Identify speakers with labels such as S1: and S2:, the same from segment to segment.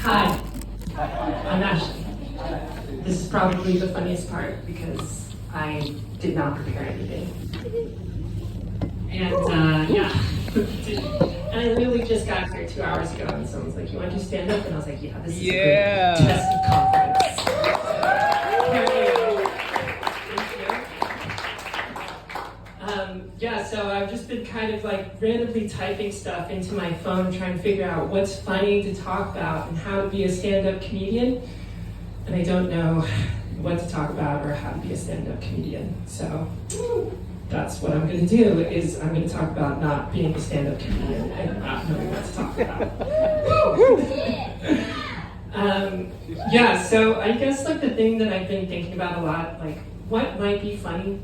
S1: Hi, I'm Ashley. This is probably the funniest part because I did not prepare anything. And yeah, and I literally just got here 2 hours ago and someone's like, you want to do stand up? And I was like, yeah, this is a great test of confidence. Yeah, so I've just been kind of like randomly typing stuff into my phone, trying to figure out what's funny to talk about and how to be a stand-up comedian. And I don't know what to talk about or how to be a stand-up comedian. So that's what I'm going to do, is I'm going to talk about not being a stand-up comedian and not knowing what to talk about. Yeah, so I guess like the thing that I've been thinking about a lot, like what might be funny.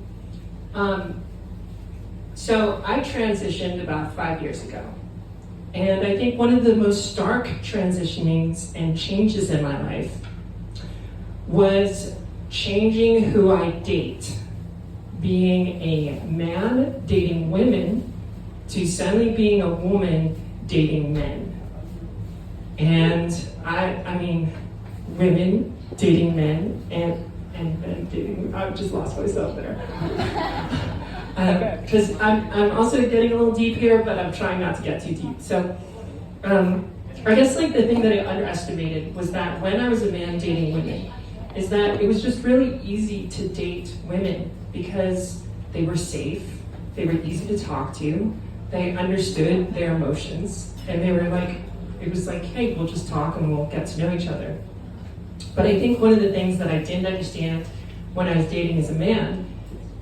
S1: So I transitioned about 5 years ago. And I think one of the most stark transitionings and changes in my life was changing who I date. Being a man dating women to suddenly being a woman dating men. And I mean, women dating men and men dating, I've just lost myself there. Because I'm also getting a little deep here, but I'm trying not to get too deep. So I guess like the thing that I underestimated was that when I was a man dating women, is that it was just really easy to date women because they were safe, they were easy to talk to, they understood their emotions, and they were like, it was like, hey, we'll just talk and we'll get to know each other. But I think one of the things that I didn't understand when I was dating as a man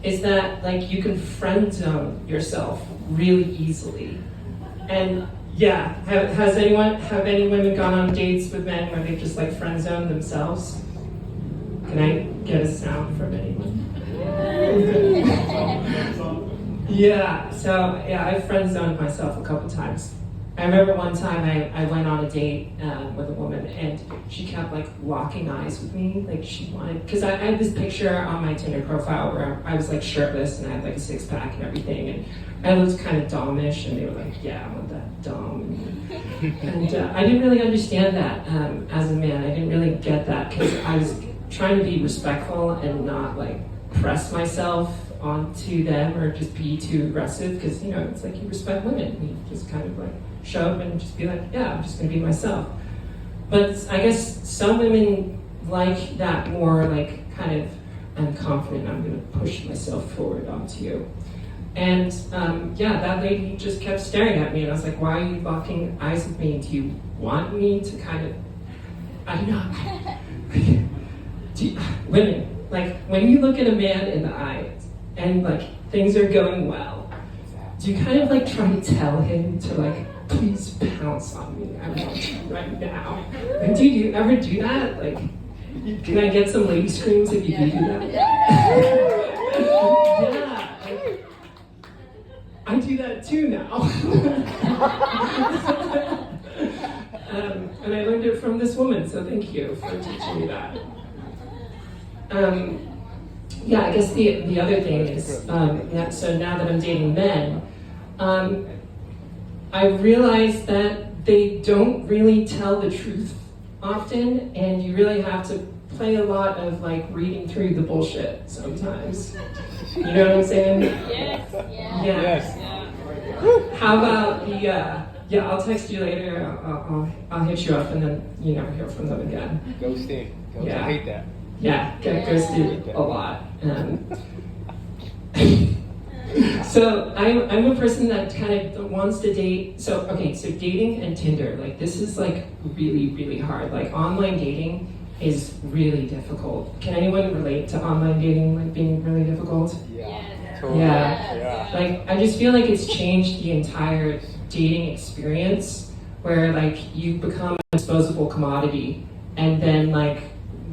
S1: is that like you can friend zone yourself really easily. And yeah, have any women gone on dates with men where they've just like friend zoned themselves? Can I get a sound from anyone? Yeah, so yeah, I've friend zoned myself a couple times. I remember one time I went on a date with a woman and she kept like locking eyes with me, like she wanted, because I had this picture on my Tinder profile where I was like shirtless and I had like a six pack and everything, and I looked kind of domish, and they were like, yeah, I want that dom. And I didn't really understand that as a man. I didn't really get that because I was trying to be respectful and not like press myself onto them or just be too aggressive, because you know it's like you respect women, you just kind of like show up and just be like, yeah, I'm just gonna be myself. But I guess some women like that more, like kind of, I'm confident, I'm gonna push myself forward onto you. And yeah, that lady just kept staring at me and I was like, why are you locking eyes with me? Do you want me to kind of, I don't know. Women, like when you look at a man in the eye and like things are going well, do you kind of like try to tell him to like, please pounce on me, I want you right now? And do you ever do that? Like, can I get some lady screams if you do that? Yeah, like, I do that too now. And I learned it from this woman, so thank you for teaching me that. Yeah, I guess the other thing is, so now that I'm dating men, I realized that they don't really tell the truth often, and you really have to play a lot of like reading through the bullshit sometimes. You know what I'm saying?
S2: Yes.
S1: Yeah.
S2: Yes.
S1: Yeah. How about the, yeah, I'll text you later, I'll hit you up and then you never hear from them again.
S2: Ghosting.
S1: Yeah.
S2: I hate that.
S1: Yeah, get ghosted a lot. So I'm a person that kind of wants to date. So okay, so dating and Tinder, like this is like really, really hard. Like online dating is really difficult. Can anyone relate to online dating like being really difficult?
S2: Yeah.
S1: Totally. Yeah. Like I just feel like it's changed the entire dating experience, where like you become a disposable commodity, and then like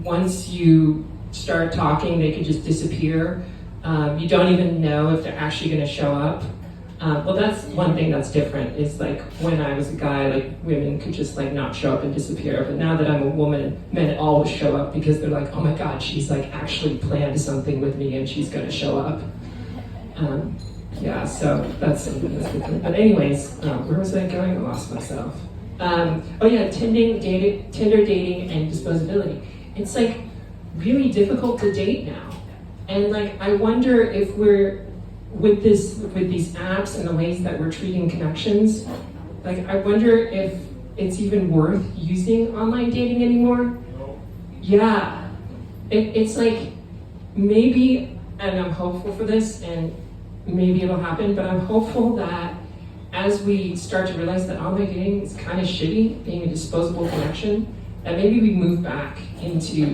S1: once you start talking, they could just disappear. You don't even know if they're actually going to show up. Well, that's one thing that's different, is like when I was a guy, like women could just like not show up and disappear. But now that I'm a woman, men always show up because they're like, oh my God, she's like actually planned something with me and she's going to show up. Yeah, so that's something that's different. But anyways, where was I going? I lost myself. Oh yeah, Tinder dating and disposability. It's like really difficult to date now. And like, I wonder if we're, with these apps and the ways that we're treating connections, like I wonder if it's even worth using online dating anymore. Yeah, it's like, maybe, and I'm hopeful for this, and maybe it'll happen, but I'm hopeful that as we start to realize that online dating is kind of shitty, being a disposable connection, that maybe we move back into